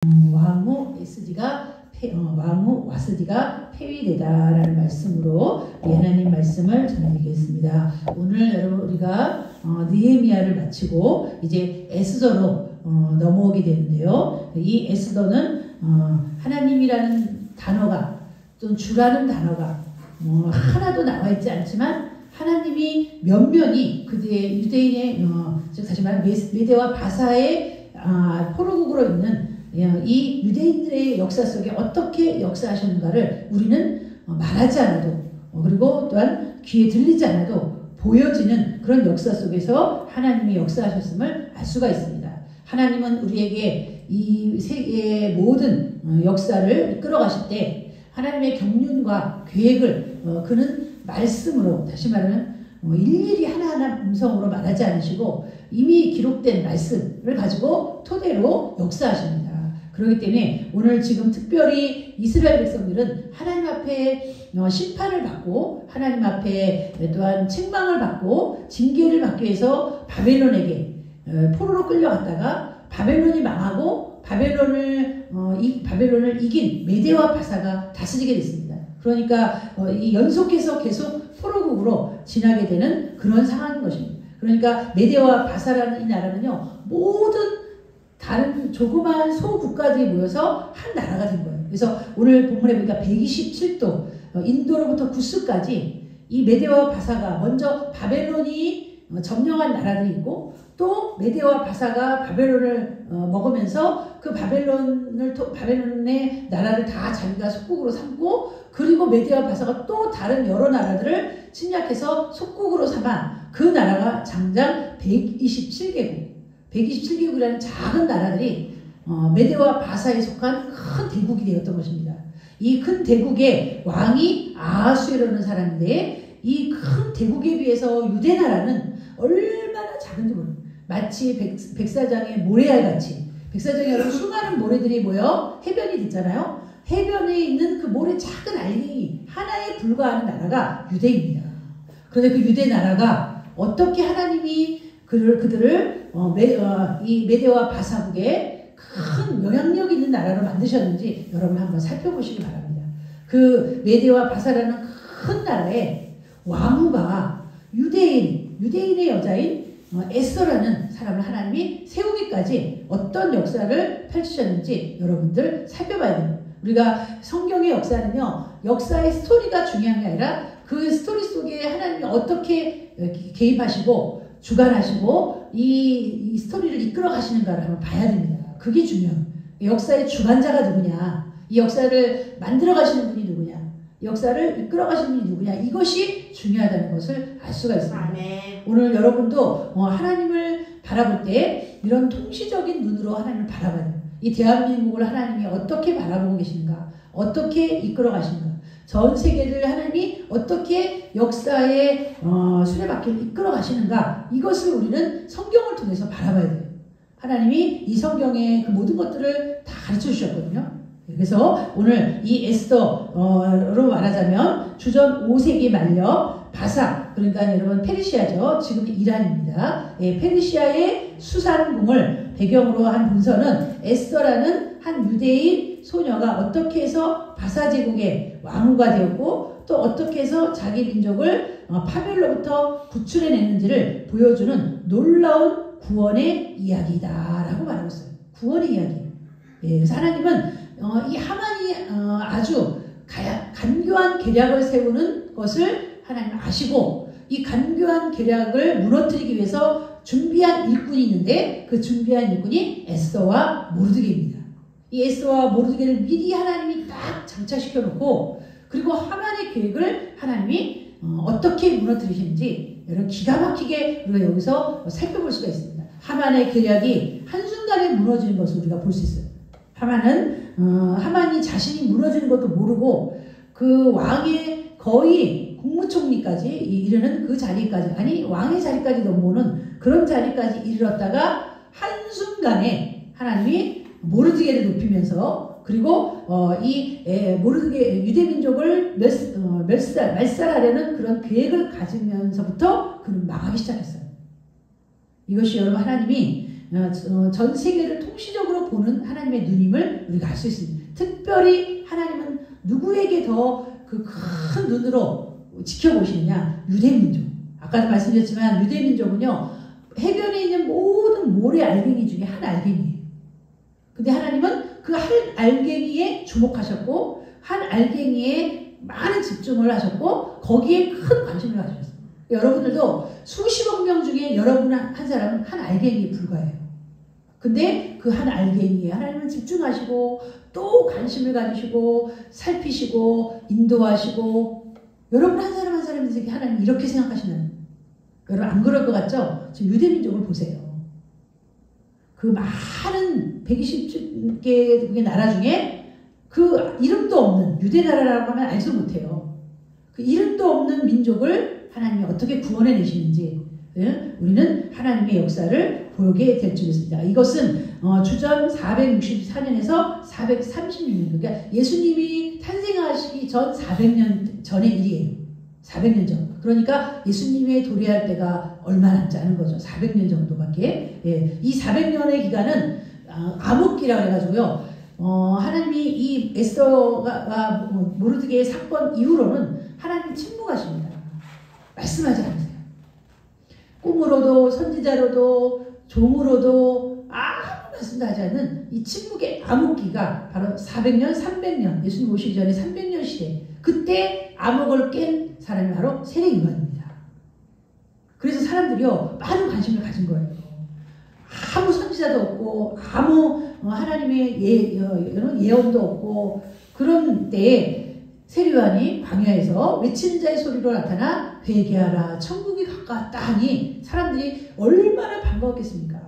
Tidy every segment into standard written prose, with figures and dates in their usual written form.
왕후 와스디가 폐위되다라는 말씀으로 하나님 말씀을 전해드리겠습니다. 오늘 여러분 우리가 느헤미야를 마치고 이제 에스더로 넘어오게 되는데요. 이 에스더는 하나님이라는 단어가 또 주라는 단어가 하나도 나와 있지 않지만 하나님이 면면이 그들의 유대인의 즉 다시 말하면 메대와 바사의 포로국으로 있는 이 유대인들의 역사 속에 어떻게 역사하셨는가를 우리는 말하지 않아도 그리고 또한 귀에 들리지 않아도 보여지는 그런 역사 속에서 하나님이 역사하셨음을 알 수가 있습니다. 하나님은 우리에게 이 세계의 모든 역사를 이끌어가실 때 하나님의 경륜과 계획을 그는 말씀으로 다시 말하면 일일이 하나하나 음성으로 말하지 않으시고 이미 기록된 말씀을 가지고 토대로 역사하십니다. 그렇기 때문에 오늘 지금 특별히 이스라엘 백성들은 하나님 앞에 심판을 받고 하나님 앞에 또한 책망을 받고 징계를 받기 위해서 바벨론에게 포로로 끌려갔다가 바벨론이 망하고 바벨론을 이긴 메대와 바사가 다스리게 됐습니다. 그러니까 이 연속해서 계속 포로국으로 지나게 되는 그런 상황인 것입니다. 그러니까 메대와 바사라는 이 나라는요 모든 다른 조그마한 소국가들이 모여서 한 나라가 된 거예요. 그래서 오늘 본문에 보니까 127도 인도로부터 구스까지 이 메대와 바사가 먼저 바벨론이 점령한 나라들이 있고 또 메대와 바사가 바벨론을 먹으면서 그 바벨론의 나라를 다 자기가 속국으로 삼고 그리고 메대와 바사가 또 다른 여러 나라들을 침략해서 속국으로 삼아 그 나라가 장장 127개국이라는 작은 나라들이 메대와 바사에 속한 큰 대국이 되었던 것입니다. 이 큰 대국의 왕이 아하수에라는 사람인데 이 큰 대국에 비해서 유대 나라는 얼마나 작은지 모릅니다. 마치 백사장의 모래알같이 백사장에 여러 수많은 모래들이 모여 해변이 됐잖아요. 해변에 있는 그 모래 작은 알갱이 하나에 불과하는 나라가 유대입니다. 그런데 그 유대 나라가 어떻게 하나님이 그들을 이 메대와 바사국에 큰 영향력 있는 나라로 만드셨는지 여러분 한번 살펴보시기 바랍니다. 그 메대와 바사라는 큰 나라의 왕후가 유대인의 여자인 에스더라는 사람을 하나님이 세우기까지 어떤 역사를 펼치셨는지 여러분들 살펴봐야 됩니다. 우리가 성경의 역사는요 역사의 스토리가 중요한 게 아니라 그 스토리 속에 하나님이 어떻게 개입하시고 주관하시고 이 스토리를 이끌어 가시는가를 한번 봐야 됩니다. 그게 중요해요. 역사의 주관자가 누구냐, 이 역사를 만들어 가시는 분이 누구냐, 역사를 이끌어 가시는 분이 누구냐, 이것이 중요하다는 것을 알 수가 있습니다. 아멘. 오늘 여러분도 하나님을 바라볼 때 이런 통시적인 눈으로 하나님을 바라봐야 돼요. 이 대한민국을 하나님이 어떻게 바라보고 계시는가, 어떻게 이끌어 가시는가, 전 세계를 하나님이 어떻게 역사의 수레바퀴를 이끌어 가시는가, 이것을 우리는 성경을 통해서 바라봐야 돼요. 하나님이 이 성경의 그 모든 것들을 다 가르쳐 주셨거든요. 그래서 오늘 이 에스더로 말하자면 주전 5세기 말려 바사, 그러니까 여러분 페르시아죠. 지금 이란입니다. 페르시아의 수산궁을 배경으로 한 문서는 에스더라는 한 유대인 소녀가 어떻게 해서 바사 제국의 왕후가 되었고 또 어떻게 해서 자기 민족을 파멸로부터 구출해내는지를 보여주는 놀라운 구원의 이야기다라고 말하고 있어요. 구원의 이야기. 그래서 하나님은 이 하만이 아주 간교한 계략을 세우는 것을 하나님 아시고 이 간교한 계략을 무너뜨리기 위해서 준비한 일꾼이 있는데 그 준비한 일꾼이 에스더와 모르드게입니다. 이 에스더와 모르드게를 미리 하나님이 딱 장착시켜 놓고 그리고 하만의 계획을 하나님이 어떻게 무너뜨리시는지 여러분 기가 막히게 우리가 여기서 살펴볼 수가 있습니다. 하만의 계략이 한순간에 무너지는 것을 우리가 볼 수 있어요. 하만이 자신이 무너지는 것도 모르고 그 왕의 거의 국무총리까지 이르는 그 자리까지, 아니 왕의 자리까지 넘어오는 그런 자리까지 이르렀다가 한순간에 하나님이 모르드게를 높이면서 그리고 이 모르드게 유대민족을 멸살하려는 그런 계획을 가지면서부터 그는 망하기 시작했어요. 이것이 여러분 하나님이 전 세계를 통시적으로 보는 하나님의 눈임을 우리가 알 수 있습니다. 특별히 하나님은 누구에게 더 그 큰 눈으로 지켜보시느냐? 유대민족. 아까도 말씀드렸지만 유대민족은요, 해변에 있는 모든 모래 알갱이 중에 한 알갱이에요. 근데 하나님은 그 한 알갱이에 주목하셨고, 한 알갱이에 많은 집중을 하셨고, 거기에 큰 관심을 가지셨어요. 여러분들도 수십억 명 중에 여러분 한 사람은 한 알갱이에 불과해요. 근데 그 한 알갱이에 하나님은 집중하시고, 또 관심을 가지시고, 살피시고, 인도하시고, 여러분 한 사람 한 사람에게 하나님 이렇게 생각하시는, 여러분 안 그럴 것 같죠? 지금 유대민족을 보세요. 그 많은 120개 나라 중에 그 이름도 없는, 유대나라라고 하면 알지도 못해요. 그 이름도 없는 민족을 하나님이 어떻게 구원해내시는지, 우리는 하나님의 역사를 보게 될 줄 있습니다. 이것은 주전 464년에서 436년, 그러니까 예수님이 탄생하시기 전 400년 전의 일이에요. 400년 전. 그러니까 예수님의 도래할 때가 얼마 남지 않은 거죠. 400년 정도밖에. 예. 이 400년의 기간은 암흑기라고 해가지고요. 하나님이 이 에스더가 모르드게의 사건 이후로는 하나님이 침묵하십니다. 말씀하지 않으세요. 꿈으로도 선지자로도 종으로도 아무 말씀도 하지 않는 이 침묵의 암흑기가 바로 400년, 300년, 예수님 오시기 전에 300년 시대, 그때 암흑을 깬 사람이 바로 세례요한입니다. 그래서 사람들이요, 많은 관심을 가진 거예요. 아무 선지자도 없고, 아무 하나님의 예언도 없고, 그런 때에 세례요한이 광야에서 외치는 자의 소리로 나타나 회개하라, 천국이 가까웠다 하니 사람들이 얼마나 반가웠겠습니까?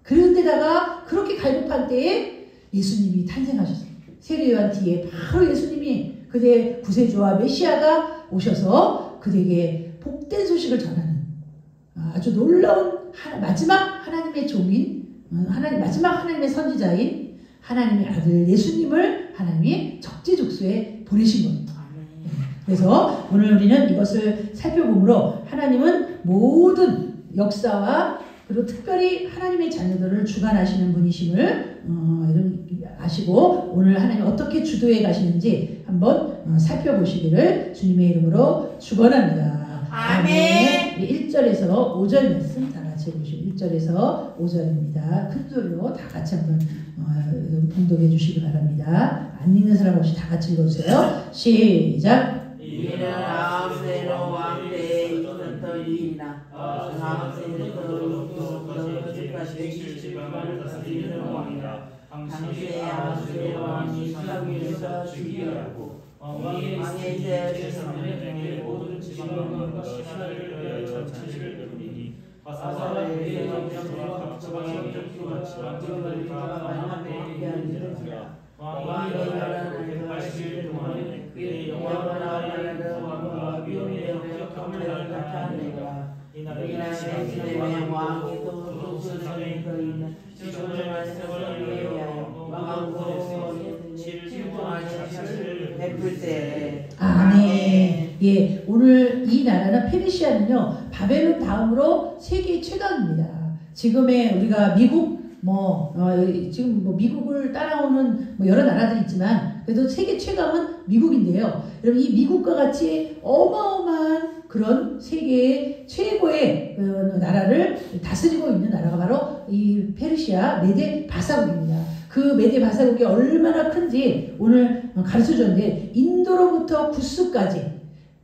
그런데다가 그렇게 갈급한 때에 예수님이 탄생하셨어요. 세례요한 뒤에 바로 예수님이 그대의 구세주와 메시아가 오셔서 그대에게 복된 소식을 전하는 아주 놀라운 마지막 하나님의 종인, 마지막 하나님의 선지자인 하나님의 아들 예수님을 하나님이 적재적소에 보내신 겁니다. 그래서 오늘 우리는 이것을 살펴보므로 하나님은 모든 역사와 그리고 특별히 하나님의 자녀들을 주관하시는 분이심을 아시고 오늘 하나님 어떻게 주도해 가시는지 한번 살펴보시기를 주님의 이름으로 축원합니다. 아멘. 1절에서 5절 말씀 다 같이 보시고 1절에서 5절입니다. 큰 소리로 다 같이 한번 봉독해 주시기 바랍니다. 안 읽는 사람 없이 다 같이 읽어주세요. 시작. 이는 아합세로 왕대에 있었던 일이나 아합세로 당시에 아합세로 왕이 이스라엘에서 죽이었고 왕의 제사장의 모든 지방과 신하를 전체를 누리니 바사사의 영향과 각처가 영적으로 지방들을 다 함께 하니라. 왕의 나라는 80일 동안에 그의 영광을 나라는 왕과 위엄의 역경을 나타내라. 이날에 시대의 왕이 또 수상에 그 있는 시종을 말씀을 위하여 왕국의 질투하는 사실을 베풀 때. 아멘. 예, 오늘 이 나라는 페르시아는요 바벨론 다음으로 세계 최강입니다. 지금의 우리가 미국 지금 미국을 따라오는 여러 나라들이 있지만 그래도 세계 최강은 미국인데요. 여러분 이 미국과 같이 어마어마한 그런 세계의 최고의 나라를 다스리고 있는 나라가 바로 이 페르시아 메데 바사국입니다. 그 메데 바사국이 얼마나 큰지 오늘 가르쳐줬는데 인도로부터 구스까지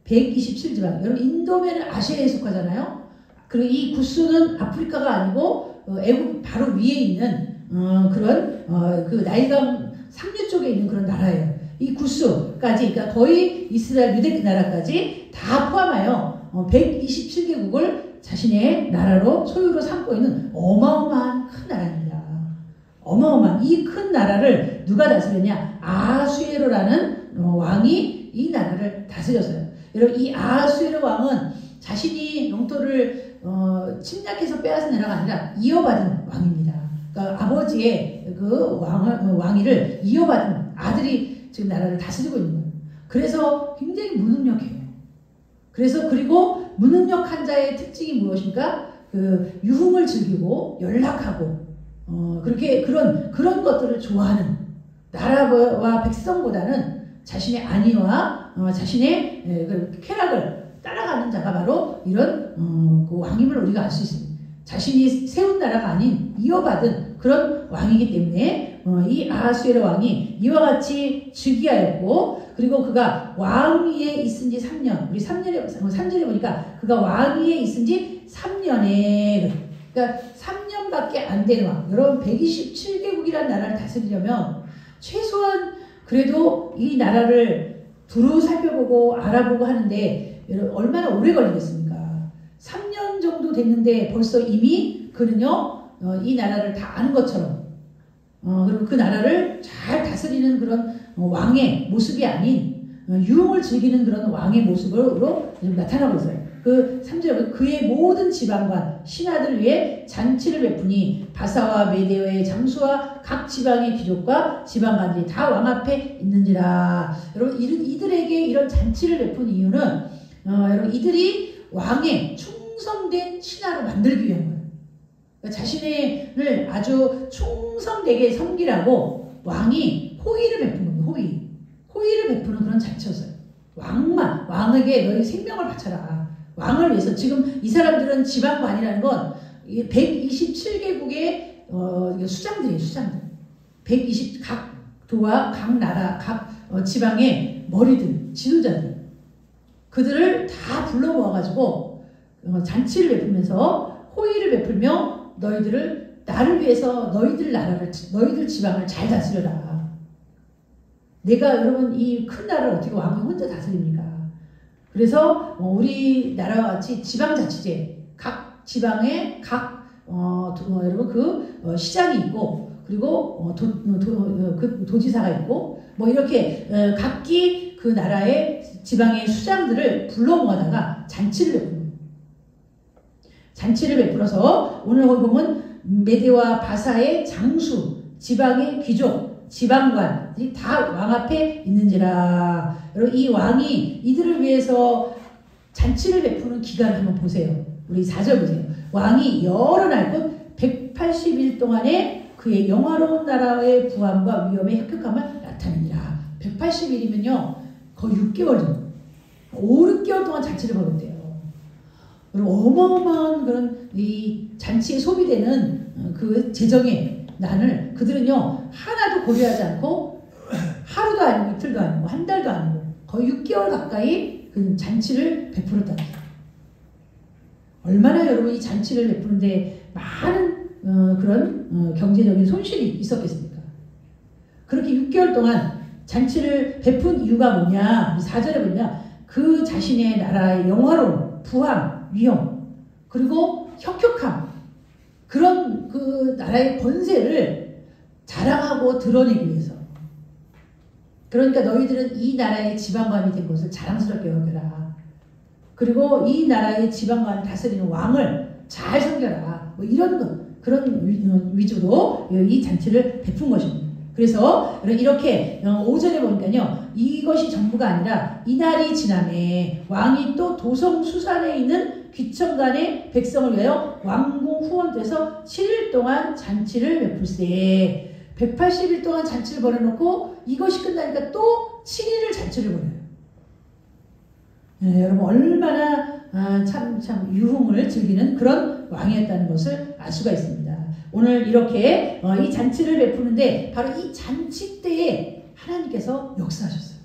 127지방. 여러분 인도면 아시아에 속하잖아요. 그리고 이 구스는 아프리카가 아니고 애국 바로 위에 있는 그런 그 나일강 상류 쪽에 있는 그런 나라예요. 이 구스까지, 그러니까 거의 이스라엘 유대 나라까지 다 포함하여 127개국을 자신의 나라로 소유로 삼고 있는 어마어마한 큰 나라입니다. 어마어마한 이 큰 나라를 누가 다스렸냐? 아하수에로라는 왕이 이 나라를 다스렸어요. 여러분 이 아하수에로 왕은 자신이 영토를 침략해서 빼앗은 나라가 아니라 이어받은 왕입니다. 그러니까 아버지의 그 왕위를 이어받은 아들이 지금 나라를 다스리고 있는 거예요. 그래서 굉장히 무능력해요. 그래서 그리고 무능력한 자의 특징이 무엇입니까? 그 유흥을 즐기고 연락하고 그렇게 그런 것들을 좋아하는 나라와 백성보다는 자신의 안위와 자신의 그 쾌락을 따라가는 자가 바로 이런 그 왕임을 우리가 알 수 있습니다. 자신이 세운 나라가 아닌 이어받은 그런 왕이기 때문에 이 아하수에로 왕이 이와 같이 즉위하였고, 그리고 그가 왕위에 있은 지 3년, 우리 3절에 보니까 그가 왕위에 있은 지 3년에, 그러니까 3년밖에 안 되는 왕. 여러분 127개국이라는 나라를 다스리려면 최소한 그래도 이 나라를 두루 살펴보고 알아보고 하는데 얼마나 오래 걸리겠습니까? 3년 정도 됐는데 벌써 이미 그는요 이 나라를 다 아는 것처럼 그리고 그 나라를 잘 다스리는 그런 왕의 모습이 아닌 유흥을 즐기는 그런 왕의 모습으로 나타나고 있어요. 그 3절에 그의 모든 지방관 신하들을 위해 잔치를 베푸니 바사와 메대와의 장수와 각 지방의 귀족과 지방관들이 다 왕 앞에 있는지라. 여러분 이들에게 이런 잔치를 베푼 이유는 여러분 이들이 왕의 충성된 신하로 만들기 위한 거예요. 그러니까 자신을 아주 충성되게 섬기라고 왕이 호의를 베푼 겁니다. 호의를 베푸는 그런 잔치였어요. 왕에게 너희 생명을 바쳐라. 왕을 위해서. 지금 이 사람들은 지방관이라는 건 127개국의 수장들이에요. 수장들. 120각 도와 각 나라 각 지방의 머리들, 지도자들, 그들을 다 불러 모아가지고 잔치를 베풀면서 호의를 베풀며 나를 위해서 너희들 지방을 잘 다스려라. 내가 여러분 이 큰 나라를 어떻게 왕이 혼자 다스립니까? 그래서 우리나라와 같이 지방자치제, 각 지방에 각 여러분 그 시장이 있고, 그리고 그 도지사가 있고, 뭐 이렇게 각기 그 나라의 지방의 수장들을 불러 모아다가 잔치를 베풉니다. 잔치를 베풀어서 오늘 보면 메대와 바사의 장수, 지방의 귀족, 지방관들이 다 왕 앞에 있는지라. 여러분 이 왕이 이들을 위해서 잔치를 베푸는 기간을 한번 보세요. 우리 4절 보세요. 왕이 여러 날뿐 180일 동안에 그의 영화로운 나라의 부함과 위엄의 혁혁함을 나타내니라. 180일이면요 거의 6개월 정도, 5, 6개월 동안 잔치를 벌였대요. 그리고 어마어마한 그런 이 잔치에 소비되는 그 재정의 난을 그들은요 하나도 고려하지 않고 하루도 아니고 이틀도 아니고 한 달도 아니고 거의 6개월 가까이 그 잔치를 베풀었다는 거예요. 얼마나 여러분 이 잔치를 베푸는데 많은 그런 경제적인 손실이 있었겠습니까? 그렇게 6개월 동안 잔치를 베푼 이유가 뭐냐? 4절에 보면 그 자신의 나라의 영화로운 부함, 위엄, 그리고 혁혁함, 그런 그 나라의 권세를 자랑하고 드러내기 위해서. 그러니까 너희들은 이 나라의 지방관이 된 것을 자랑스럽게 여겨라. 그리고 이 나라의 지방관을 다스리는 왕을 잘 섬겨라. 뭐 이런 것, 그런 위주로 이 잔치를 베푼 것입니다. 그래서 이렇게 5절에 보니까요, 이것이 전부가 아니라 이날이 지남에 왕이 또 도성 수산에 있는 귀천간의 백성을 위하여 왕궁 후원돼서 7일 동안 잔치를 베풀세. 180일 동안 잔치를 벌여놓고 이것이 끝나니까 또 7일을 잔치를 벌여요. 네, 여러분 얼마나 참 유흥을 즐기는 그런 왕이었다는 것을 알 수가 있습니다. 오늘 이렇게 이 잔치를 베푸는데 바로 이 잔치 때에 하나님께서 역사하셨어요.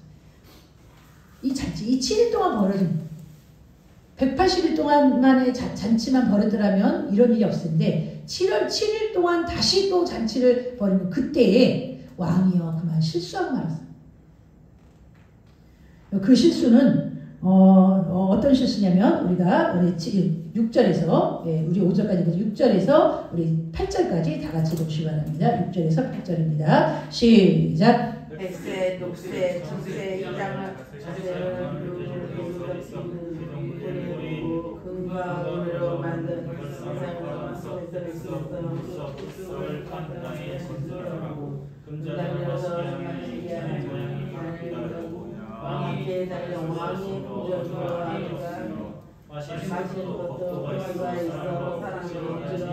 이 잔치, 이 7일 동안 벌어진 180일 동안만의 잔치만 벌였더라면 이런 일이 없을 텐데 7일 동안 다시 또 잔치를 벌이는 그때에 왕이요 그만 실수하고 말았어요. 그 실수는 어떤 실수냐면 우리가 우리 6절에서 우리 5절까지 6절에서 우리 8절까지 다 같이 보시기 바랍니다. 6절에서 8절입니다. 시작. 백세, 독세, 중세, 이장을 금과 은으로 만든 세상을 속에서 있었던 땅에 건설하고 금장이어서 만지게 하는 왕에게 달려 왕의 공전과 마시는 것도 법도가 있어 사람을 억지로 하지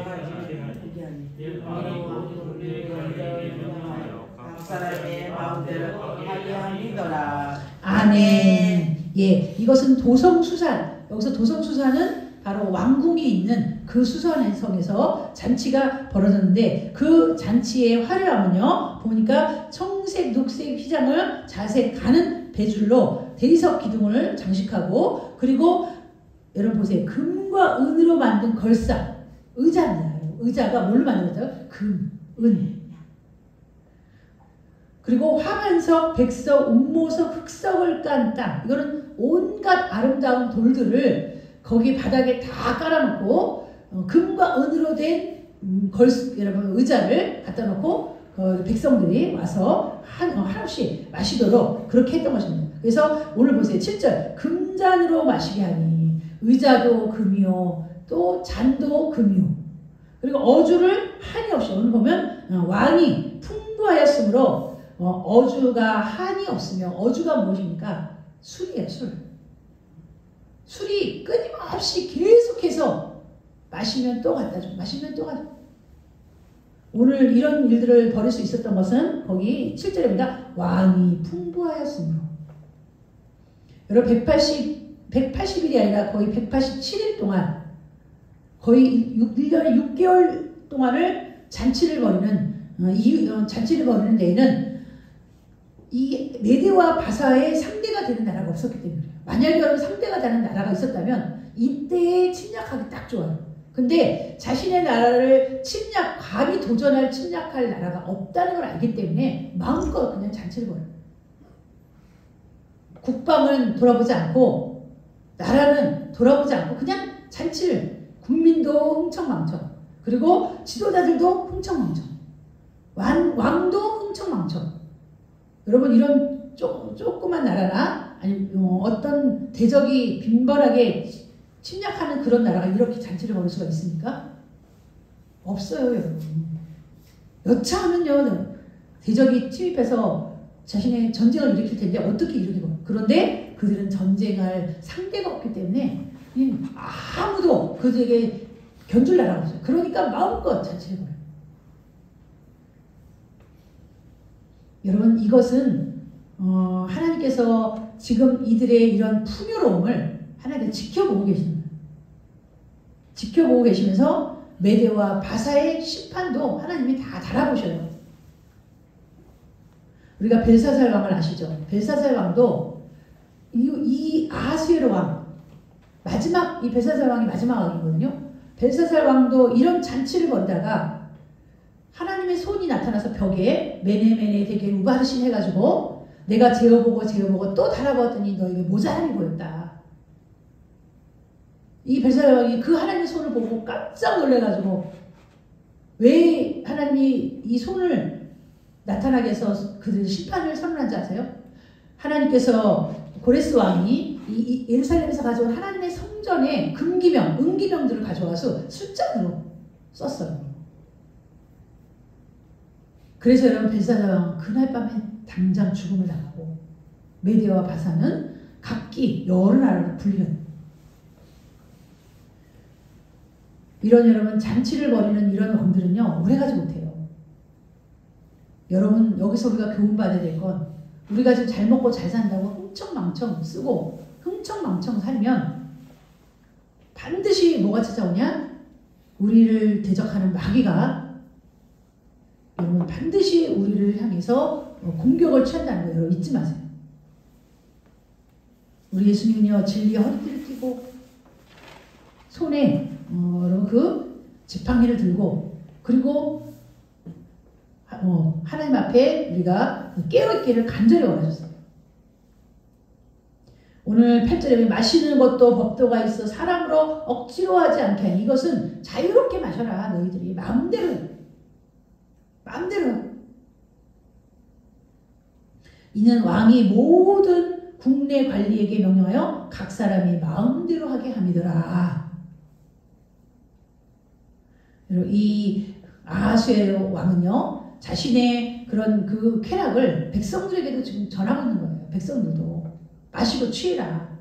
각 사람의 마음대로 하게 함이더라. 아멘. 예, 이것은 도성수산. 여기서 도성수산은 바로 왕궁이 있는 그 수산성에서 잔치가 벌어졌는데 그 잔치의 화려함은요, 보니까 청색, 녹색 휘장을 자색 가는 배줄로 대리석 기둥을 장식하고, 그리고 여러분 보세요. 금과 은으로 만든 걸상, 의자입니다. 의자가 뭘로 만들었어요? 금, 은. 그리고 화관석, 백석, 운모석, 흑석을 깐 땅. 이거는 온갖 아름다운 돌들을 거기 바닥에 다 깔아놓고 금과 은으로 된 여러분 의자를 갖다 놓고 백성들이 와서 한없이 마시도록 그렇게 했던 것입니다. 그래서 오늘 보세요. 7절 금잔으로 마시게 하니 의자도 금이요 또 잔도 금이요 그리고 어주를 한이 없이 오늘 보면 왕이 풍부하였으므로 어주가 한이 없으며 어주가 무엇입니까? 술이에요. 술이 끊임없이 계속해서 마시면 또 갖다 줘. 마시면 또 갖다 줘. 오늘 이런 일들을 벌일 수 있었던 것은 거기 7절입니다. 왕이 풍부하였으므로. 여러분 180일이 아니라 거의 187일 동안 거의 1년에 6개월 동안을 잔치를 벌이는 데에는 이 메대와 바사의 상대가 되는 나라가 없었기 때문에 만약에 여러분 상대가 되는 나라가 있었다면 이때에 침략하기 딱 좋아요. 근데 자신의 나라를 감히 침략할 나라가 없다는 걸 알기 때문에 마음껏 그냥 잔치를 벌여요. 국방은 돌아보지 않고 나라는 돌아보지 않고 그냥 잔치를 국민도 흥청망청 그리고 지도자들도 흥청망청 왕도 흥청망청 여러분 이런 조그만 나라나 아니면 어떤 대적이 빈번하게 침략하는 그런 나라가 이렇게 잔치를 벌일 수가 있습니까? 없어요, 여러분. 여차하면요, 대적이 침입해서 자신의 전쟁을 일으킬 텐데 어떻게 일으키고? 그런데 그들은 전쟁할 상대가 없기 때문에 아무도 그들에게 견줄 나라가 없어요. 그러니까 마음껏 잔치를 벌여요. 여러분 이것은 하나님께서 지금 이들의 이런 풍요로움을 하나님께서 지켜보고 계십니다. 지켜보고 계시면서 메대와 바사의 심판도 하나님이 다 달아보셔요. 우리가 벨사살 왕을 아시죠? 벨사살 왕도 이 아하수에로 왕 마지막 이 벨사살 왕이 마지막 왕이거든요. 벨사살 왕도 이런 잔치를 벌다가 하나님의 손이 나타나서 벽에 메네메네 되게 우바르신 해가지고 내가 재어보고 또 달아보았더니 너에게 모자람이 보였다. 이 벨사살 왕이 그 하나님의 손을 보고 깜짝 놀래가지고 왜 하나님이 이 손을 나타나게 해서 그들 심판을 선언한지 아세요? 하나님께서 고레스 왕이 이 예루살렘에서 가져온 하나님의 성전에 금기명, 은기명들을 가져와서 숫자로 썼어요. 그래서 여러분 벨사살 왕은 그날 밤에 당장 죽음을 당하고 메대와 바사는 각기 여러 나라로 분리된 이런 여러분 잔치를 벌이는 이런 왕들은요 오래가지 못해요. 여러분 여기서 우리가 교훈받아야 될 건 우리가 지금 잘 먹고 잘 산다고 흥청망청 쓰고 흥청망청 살면 반드시 뭐가 찾아오냐? 우리를 대적하는 마귀가 여러분 반드시 우리를 향해서 공격을 취한다는 거예요. 여러분 잊지 마세요. 우리 예수님은요 진리의 허리띠를 띠고 손에 여러분 그 지팡이를 들고 그리고 하나님 앞에 우리가 깨어있기를 간절히 원하셨어요. 오늘 8절에 마시는 것도 법도가 있어 사람으로 억지로 하지 않게 하니 이것은 자유롭게 마셔라. 너희들이 마음대로 이는 왕이 모든 국내 관리에게 명령하여 각 사람이 마음대로 하게 함이더라. 이 아하수에로 왕은요 자신의 그런 그 쾌락을 백성들에게도 지금 전하고 있는 거예요. 백성들도 마시고 취해라.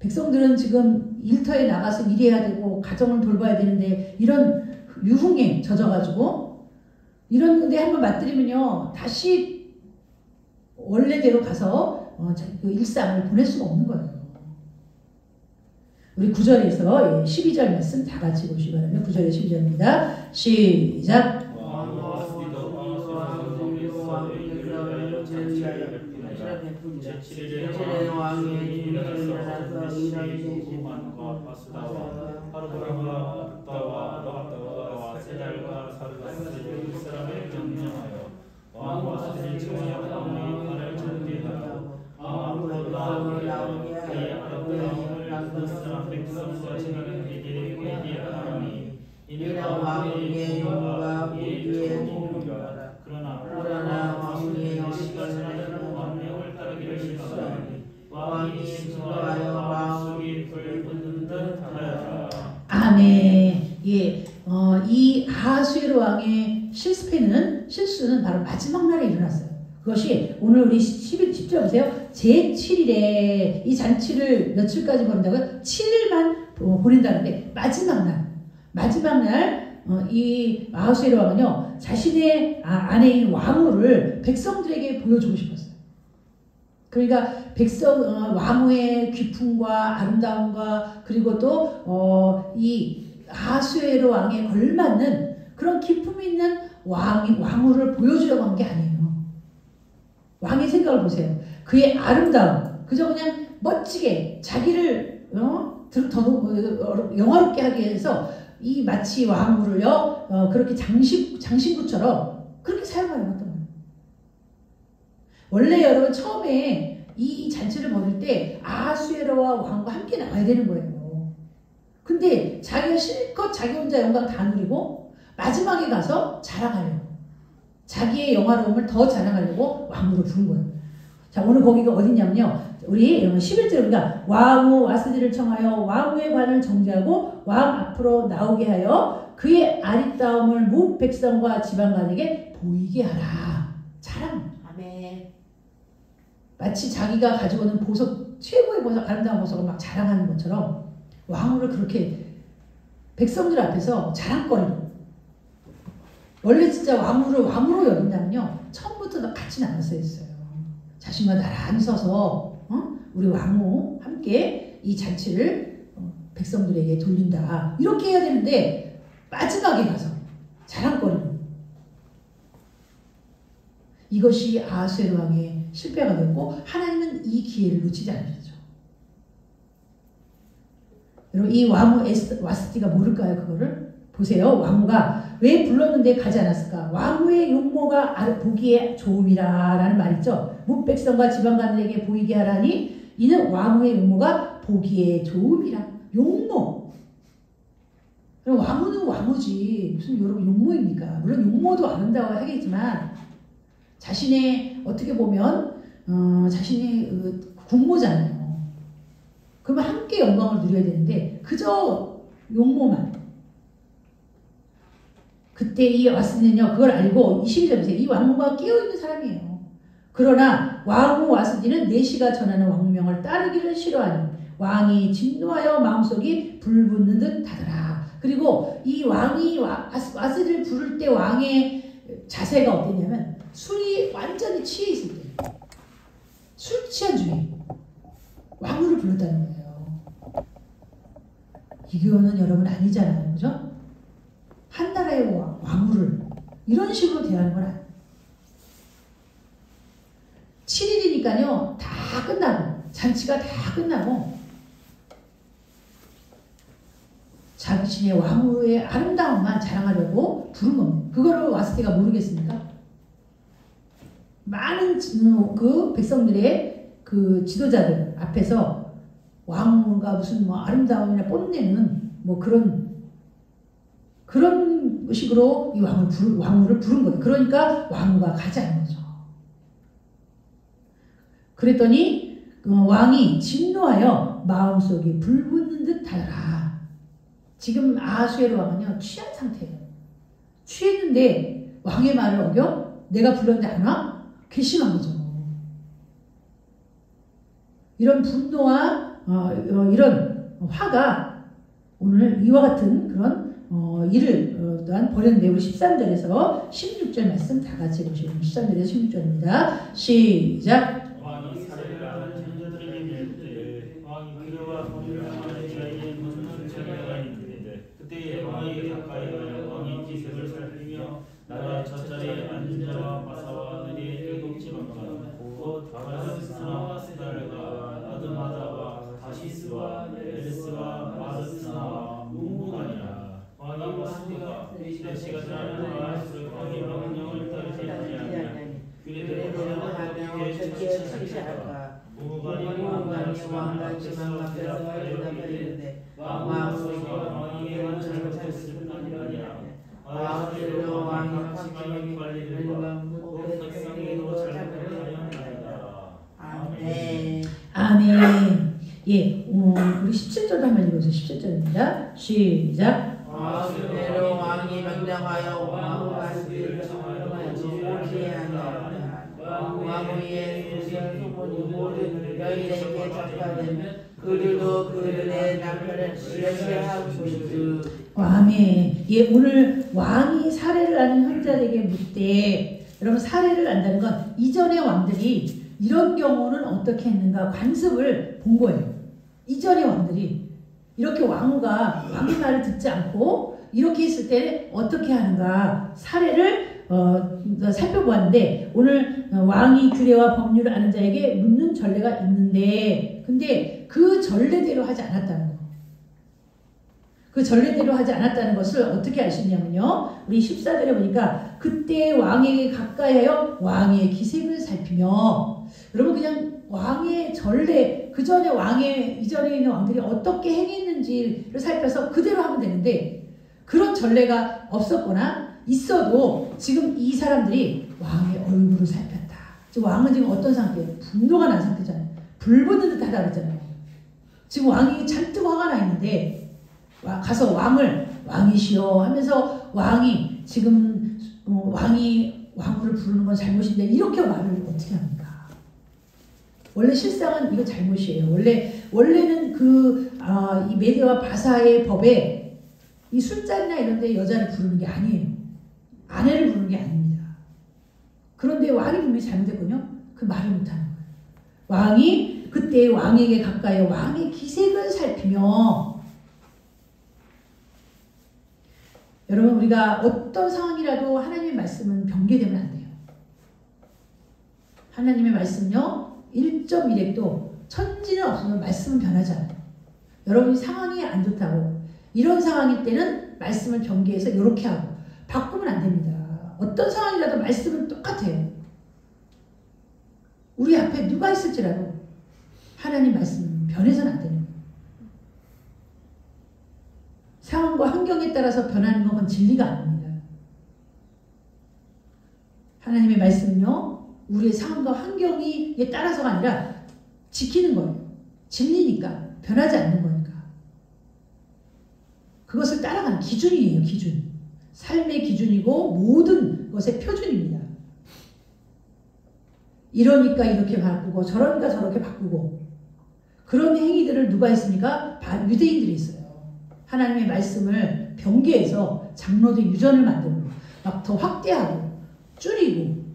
백성들은 지금 일터에 나가서 일해야 되고 가정을 돌봐야 되는데 이런 유흥에 젖어가지고 이런데 한번 맞들이면요 다시 원래대로 가서 그 일상을 보낼 수가 없는 거예요. 우리 9절에서 12절 말씀 다 같이 보시기 바랍니다. 9절에 12절입니다. 시작. 제7의 왕의 일어나서 이런 하루바라가 북다와 너와 세 달과 사르가스 이스라엘을 명령하여 왕과 아들을 청하여 왕의 발을 정리하고 왕으로 나오게 하여 아름다움을 이스라엘 백성과 지나가게 회개하니 이는 왕의 용과 보기에 좋으리라. 그러나 왕의 영시가 지나는 왕명을 따르기를 싫어하니 왕이 진노하여 마음속이 불붙는 듯 하여라. 아멘. 예, 이 아하수에로 왕의 실수는 바로 마지막 날에 일어났어요. 그것이 오늘 우리 10절 보세요. 제7일에 이 잔치를 며칠까지 보낸다고요? 7일만 보낸다는데 마지막 날 이 아하수에로 왕은요 자신의 아내인 왕후를 백성들에게 보여주고 싶었어요. 그러니까 왕후의 귀품과 아름다움과 그리고 또 이 아하수에로 왕에 걸맞는 그런 기품이 있는 왕후를 보여주려고 한 게 아니에요. 왕의 생각을 보세요. 그의 아름다움, 그저 그냥 멋지게 자기를 더 영화롭게 하기 위해서 이 마치 왕후를요 그렇게 장신구처럼 그렇게 사용하려고 했던 거예요. 원래 여러분 처음에 이 잔치를 벌일 때 아하수에로와 왕과 함께 나와야 되는 거예요. 근데 자기가 실컷 자기 혼자 영광 다 누리고 마지막에 가서 자랑하려고 자기의 영화로움을 더 자랑하려고 왕후를 부른 거예요. 자, 오늘 거기가 어디냐면요. 우리 11절 우리가 왕후 와스디를 청하여 왕후의 관을 정지하고 왕 앞으로 나오게 하여 그의 아리따움을 무 백성과 지방관에게 보이게 하라. 자랑. 아멘. 마치 자기가 가지고 오는 보석, 최고의 보석, 아름다운 보석을 막 자랑하는 것처럼 왕후를 그렇게 백성들 앞에서 자랑거리로. 원래 진짜 왕후를 왕으로 여긴다면요 처음부터 같이 나눴어야 했어요. 자신과 나란히 서서 우리 왕후 함께 이 잔치를 백성들에게 돌린다 이렇게 해야 되는데 마지막에 가서 자랑거리로. 이것이 아하수에로 왕의 실패가 됐고 하나님은 이 기회를 놓치지 않으셨죠. 여러분 이 왕후 와스티가 모를까요? 그거를 보세요. 왕후가 왜 불렀는데 가지 않았을까? 왕후의 용모가 보기에 좋음이라 라는 말 있죠. 뭇백성과 지방관들에게 보이게 하라니 이는 왕후의 용모가 보기에 좋음이라. 용모. 그럼 왕후는 왕후지 무슨 여러분 용모입니까? 물론 용모도 아름다워야 하겠지만 자신의 어떻게 보면 자신의 국모잖아요. 그러면 함께 영광을 누려야 되는데 그저 용모만. 그때 이 와스디는요 그걸 알고 22절 보세요. 이 왕후가 깨어있는 사람이에요. 그러나 왕후 와스디는 내시가 전하는 왕명을 따르기를 싫어하니 왕이 진노하여 마음속이 불붙는 듯 하더라. 그리고 이 왕이 와스디를 부를 때 왕의 자세가 어땠냐면 술이 완전히 취해 있을 때 술 취한 중에 왕후를 불렀다는 거예요. 이거는 여러분 아니잖아요. 그죠? 한 나라의 왕후를 이런 식으로 대하는 건 아니에요. 7일이니까요. 다 끝나고 잔치가 다 끝나고 자신의 왕후의 아름다움만 자랑하려고 부른 겁니다. 그거를 와스티가 모르겠습니까? 많은 그 백성들의 그 지도자들 앞에서 왕후가 무슨 뭐 아름다움이나 뽐내는 뭐 그런 식으로 이 왕후를 부른 거예요. 그러니까 왕후가 가자는 거죠. 그랬더니 왕이 진노하여 마음속이 불붙는 듯 하더라. 지금 아하수에로 왕은요 취한 상태예요. 취했는데 왕의 말을 어겨? 내가 불렀는데 안 와? 괘씸한 거죠. 이런 분노와 이런 화가 오늘 이와 같은 그런 일을 또한 벌였는데 우리 13절에서 16절 말씀 다 같이 보시면 13절에서 16절입니다. 시작. 왕이 사례를 하는 천자들에게 낼 때에 왕이 그려와 법률을 하는 자에게 묻는 자가 있는데 그때에 왕이 가까이 가여 왕의 기색을 살피며 나라 젖자리에 앉은 자와 마사와 느리의 일곱 지방과 곧 바르스나와 스달과 아드마다와 다시스와 에르스와 마르스나와 문무간이라. 왕이 와스디가 시가 지나는 아하스 왕의 명령을 따르지 아니하니 그들은 하며 저기에 설치할까. 문무간이 왕과 지방 앞에서 대답하리는데 왕으로서 왕에게만 잘못했을 뿐이 아니라 왕으로 왕의 지방의 관리를 온 백성에게도 잘못하였나이다. 아멘. 아멘. 예, 우리 17절도 한번 읽어주세요. 17절입니다. 시작. 왕대로 왕이 명령하여 왕과 스를 정하지 못하였나이다. 왕의 소문이 모든 여인에게 전파되면 그들도 그들의 남편을 시하고 있으. 아멘. 예, 오늘 왕이 사례를 아는 형제에게 묻되, 여러분 사례를 안다는 건 이전의 왕들이 이런 경우는 어떻게 했는가 관습을 본 거예요. 이전의 왕들이 이렇게 왕후가 왕의 말을 듣지 않고 이렇게 했을 때 어떻게 하는가 사례를 살펴보았는데, 오늘 왕이 규례와 법률을 아는 자에게 묻는 전례가 있는데, 근데 그 전례대로 하지 않았다는 거. 그 전례대로 하지 않았다는 것을 어떻게 알 수 있냐면요, 우리 14절에 보니까 그때 왕에게 가까이하여 왕의 기색을 살피며, 여러분 그냥 왕의 전례, 그 전에 이전에 있는 왕들이 어떻게 행했는지를 살펴서 그대로 하면 되는데, 그런 전례가 없었거나 있어도 지금 이 사람들이 왕의 얼굴을 살폈다. 지금 왕은 지금 어떤 상태예요? 분노가 난 상태잖아요. 불붙는 듯 하다 그랬잖아요. 지금 왕이 잔뜩 화가 나 있는데 가서 왕이시여 하면서 왕이 지금 왕이 왕후를 부르는 건 잘못인데 이렇게 말을 어떻게 합니까? 원래 실상은 이거 잘못이에요. 원래는 이 메대와 바사의 법에 이 술자리나 이런 데 여자를 부르는 게 아니에요. 아내를 부르는 게 아닙니다. 그런데 왕이 분명히 잘못했군요. 그 말을 못하는 거예요. 왕이 그때 왕에게 가까이 왕의 기색을 살피며, 여러분 우리가 어떤 상황이라도 하나님의 말씀은 변개되면 안 돼요. 하나님의 말씀은요 1.1핵도 천지는 없으면 말씀은 변하지 않아요. 여러분이 상황이 안 좋다고 이런 상황일 때는 말씀을 변개해서 이렇게 하고 바꾸면 안 됩니다. 어떤 상황이라도 말씀은 똑같아요. 우리 앞에 누가 있을지라도 하나님 말씀은 변해서는 안 되는 거예요. 상황과 환경에 따라서 변하는 건 진리가 아닙니다. 하나님의 말씀은요, 우리의 상황과 환경에 따라서가 아니라 지키는 거예요. 진리니까, 변하지 않는 거니까. 그것을 따라가는 기준이에요, 기준. 삶의 기준이고 모든 것의 표준입니다. 이러니까 이렇게 바꾸고 저러니까 저렇게 바꾸고, 그런 행위들을 누가 했습니까? 유대인들이 있어요. 하나님의 말씀을 변개해서 장로들 유전을 만들고 막 더 확대하고 줄이고,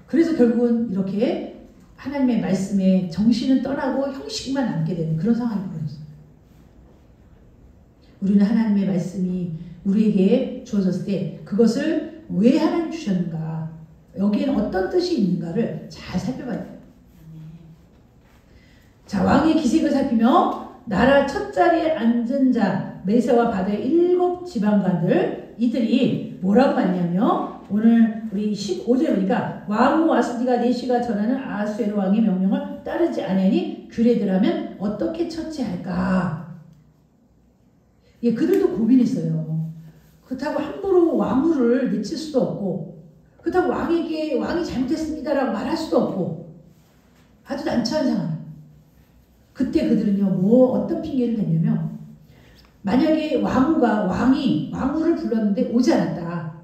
그래서 결국은 이렇게 하나님의 말씀의 정신은 떠나고 형식만 남게 되는 그런 상황이 벌어졌어요. 우리는 하나님의 말씀이 우리에게 주어졌을 때 그것을 왜 하나님 주셨는가, 여기에는 어떤 뜻이 있는가를 잘 살펴봐야 돼요. 자, 왕의 기색을 살피며 나라 첫 자리에 앉은 자 메세와 바다의 7 지방관들, 이들이 뭐라고 말하냐면, 오늘 우리 15절에 보니까 왕후 와스디가 네시가 전하는 아하수에로 왕의 명령을 따르지 아니하니 규례대로하면 어떻게 처치할까? 예, 그들도 고민했어요. 그렇다고 함부로 왕후를 내칠 수도 없고, 그렇다고 왕에게 왕이 잘못했습니다라고 말할 수도 없고, 아주 난처한 상황. 그때 그들은요, 어떤 핑계를 대냐면, 만약에 왕이 왕후를 불렀는데 오지 않았다.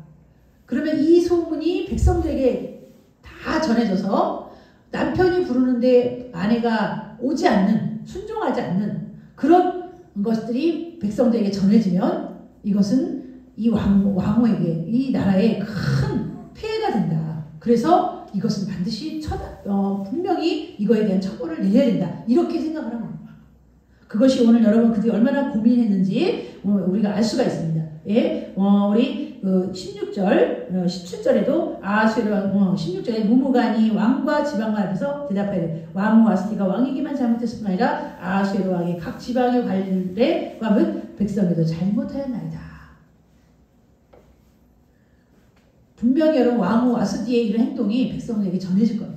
그러면 이 소문이 백성들에게 다 전해져서 남편이 부르는데 아내가 오지 않는, 순종하지 않는 그런 것들이 백성들에게 전해지면 이것은 이 왕후에게, 이 나라에 큰 폐해가 된다. 그래서 이것은 반드시 분명히 이거에 대한 처벌을 내려야 된다. 이렇게 생각을 합니다. 그것이 오늘 여러분 그들이 얼마나 고민했는지 우리가 알 수가 있습니다. 예, 우리 16절, 17절에도 아수에르 16절에 무무간이 왕과 지방만 앞에서 대답해야 돼. 왕후 와스티가 왕에게만 잘못했을 뿐 아니라 아수에르 왕이 각 지방의 관리와 및 백성에도 잘못하였나이다. 분명히 여러분 왕후 와스티의 이런 행동이 백성에게 전해질 거예요.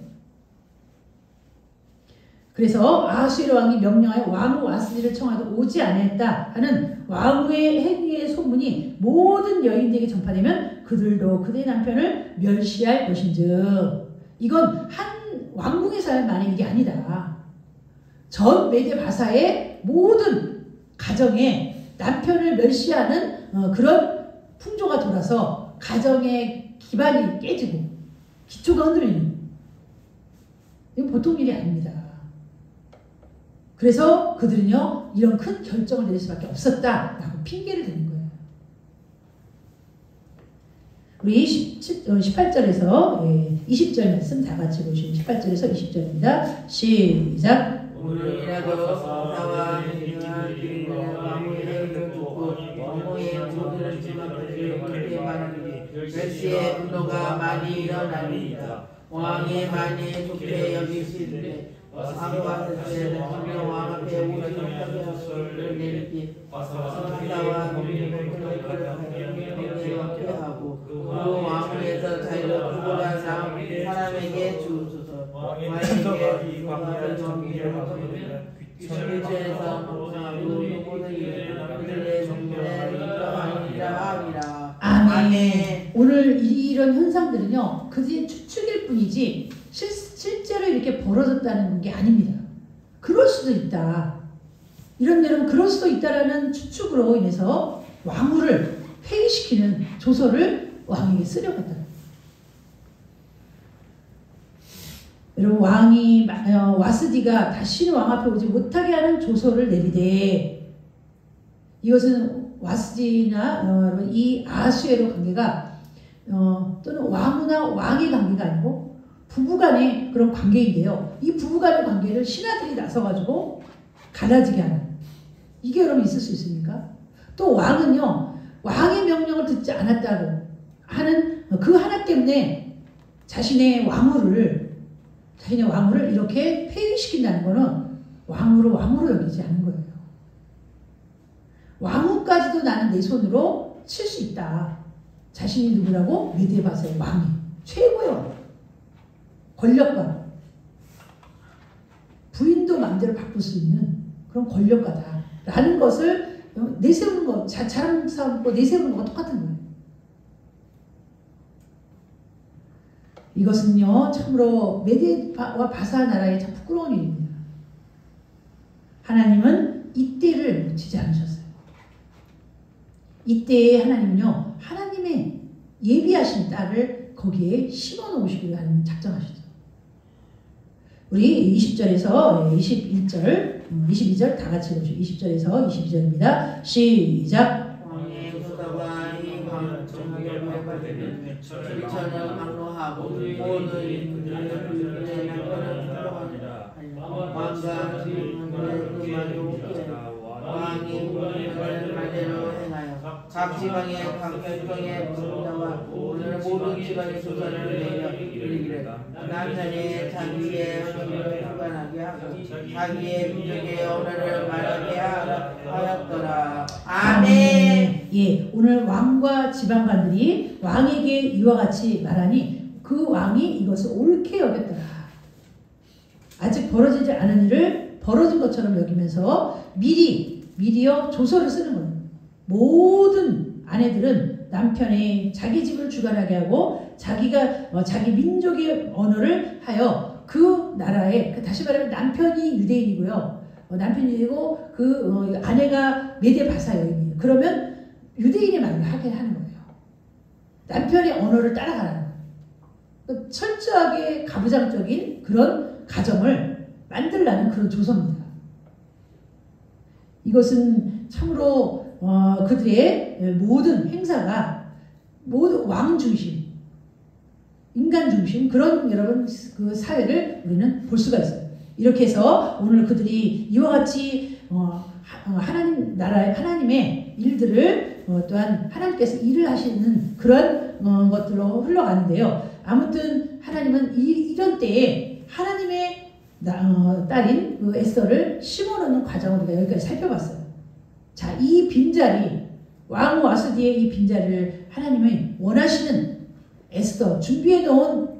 그래서 아수에르 왕이 명령하여 왕후 와스티를 청하도 오지 않았다 하는 왕후의 행위의 소문이 모든 여인들에게 전파되면 그들도 그들의 남편을 멸시할 것인즉, 이건 한 왕궁에서만의 일이 아니다. 전 메데 바사의 모든 가정에 남편을 멸시하는 그런 풍조가 돌아서 가정의 기반이 깨지고 기초가 흔들리는, 이건 보통 일이 아닙니다. 그래서 그들은요, 이런 큰 결정을 내릴 수밖에 없었다라고 핑계를 대는 거예요. 우리 18절에서 20절 말씀 다 같이 보시면 18절에서 20절입니다. 시작. 오늘이라도 사와 왕후의 행위를 듣고 왕후의 모든 지방들이 그렇게 말하니 멸시의 분노가 많이 일어나니이다. 왕이 많이 좋게 여기시되 왕과 그들의 왕 앞에 오시는 평양을 내리기 사와 민족을 하고 그 왕에서 자유롭고자 사람에게 주소서. 왕에게 왕을 정기를 정기죄에서 모든 일을 그들의 정죄에 인정하리라 하리라. 아멘. 오늘 이런 현상들은요, 그들의 추측일 뿐이지 실제로 이렇게 벌어졌다는 게 아닙니다. 그럴 수도 있다. 이런 데는 그럴 수도 있다라는 추측으로 인해서 왕후를 폐위시키는 조서를 왕에게 쓰려고 했다. 여러분, 왕이 와스디가 다시는 왕 앞에 오지 못하게 하는 조서를 내리되, 이것은 와스디나 여러분 이 아수에로 관계가 또는 왕후나 왕의 관계가 아니고 부부간의 그런 관계인데요. 이 부부간의 관계를 신하들이 나서가지고 갈라지게 하는, 이게 여러분 있을 수 있습니까? 또 왕은요, 왕의 명령을 듣지 않았다고 하는 그 하나 때문에 자신의 왕후를 이렇게 폐위시킨다는 것은 왕후로 여기지 않는 거예요. 왕후까지도 나는 내 손으로 칠 수 있다. 자신이 누구라고? 메데 바사의 왕이 최고의 왕, 권력가, 부인도 마음대로 바꿀 수 있는 그런 권력가다라는 것을 내세우는 거, 잘하는 사람과 내세우는 거가 똑같은 거예요. 이것은요, 참으로 메데와 바사 나라의 참 부끄러운 일입니다. 하나님은 이때를 놓치지 않으셨어요. 이때에 하나님은요, 하나님의 예비하신 딸을 거기에 심어놓으시기로 하는 작정하셨죠. 우리 20절에서 21절, 22절 다 같이 보시죠. 20절에서 22절입니다. 시작. 왕의 소사와 이 광정하게 발표되는 실천을 강로하고 모든 인들의 남편을 사랑하니라. 왕과 주인을 그만이 오게 왕이 모든 말대로 행하여 각 지방의 각 결정의 분자와 오늘 모든 지방의 조사를 내려 이르기를 남편이 자기의 헌신을 주관하게 하고 자기의 민족의 언어를 말하게 하였더라. 아멘. 예, 오늘 왕과 지방관들이 왕에게 이와 같이 말하니 그 왕이 이것을 옳게 여겼더라. 아직 벌어지지 않은 일을 벌어진 것처럼 여기면서 미리요 조서를 쓰는 거예요. 모든 아내들은 남편의 자기 집을 주관하게 하고 자기가 자기 민족의 언어를 하여 그 나라에, 다시 말하면 남편이 유대인이고요. 남편이 유대이고 그 아내가 메데 바사 여인이에요. 그러면 유대인의 말을 하게 하는 거예요. 남편의 언어를 따라가라는 거예요. 철저하게 가부장적인 그런 가정을 만들라는 그런 조서입니다. 이것은 참으로 그들의 모든 행사가 모두 왕 중심, 인간 중심 그런 여러분 그 사회를 우리는 볼 수가 있어요. 이렇게 해서 오늘 그들이 이와 같이 하나님 나라의 하나님의 일들을 또한 하나님께서 일을 하시는 그런 것들로 흘러가는데요. 아무튼 하나님은 이런 때에 하나님의 딸인 그 에스더를 심어놓는 과정을 우리가 여기까지 살펴봤어요. 자, 이 빈자리 왕 와스디의 이 빈자리를 하나님이 원하시는 에스더 준비해놓은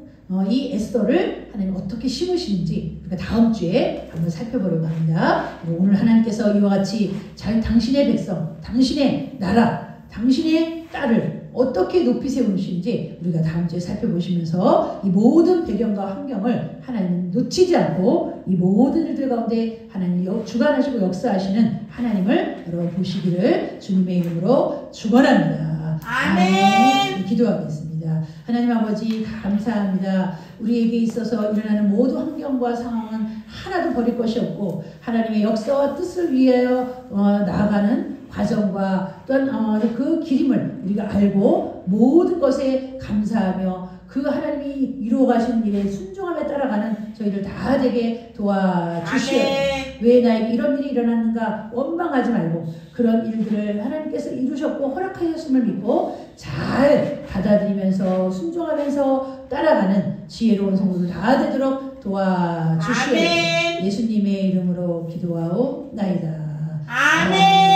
이 에스더를 하나님 어떻게 심으시는지 우리가 다음 주에 한번 살펴보려고 합니다. 오늘 하나님께서 이와 같이 당신의 백성, 당신의 나라, 당신의 딸을 어떻게 높이 세우시는지 우리가 다음 주에 살펴보시면서 이 모든 배경과 환경을 하나님 놓치지 않고 이 모든 일들 가운데 하나님 주관하시고 역사하시는 하나님을 여러분 보시기를 주님의 이름으로 축원합니다. 아멘. 기도하겠습니다. 하나님 아버지 감사합니다. 우리에게 있어서 일어나는 모든 환경과 상황은 하나도 버릴 것이 없고 하나님의 역사와 뜻을 위하여 나아가는 과정과 또한 그 기림을 우리가 알고 모든 것에 감사하며 그 하나님이 이루어 가시는 일에 순종하며 따라가는 저희를 다 되게 도와주시옵소서. 왜 나에게 이런 일이 일어났는가 원망하지 말고 그런 일들을 하나님께서 이루셨고 허락하셨음을 믿고 잘 받아들이면서 순종하면서 따라가는 지혜로운 성도들 다 되도록 도와주시옵소서. 예수님의 이름으로 기도하옵나이다. 아멘.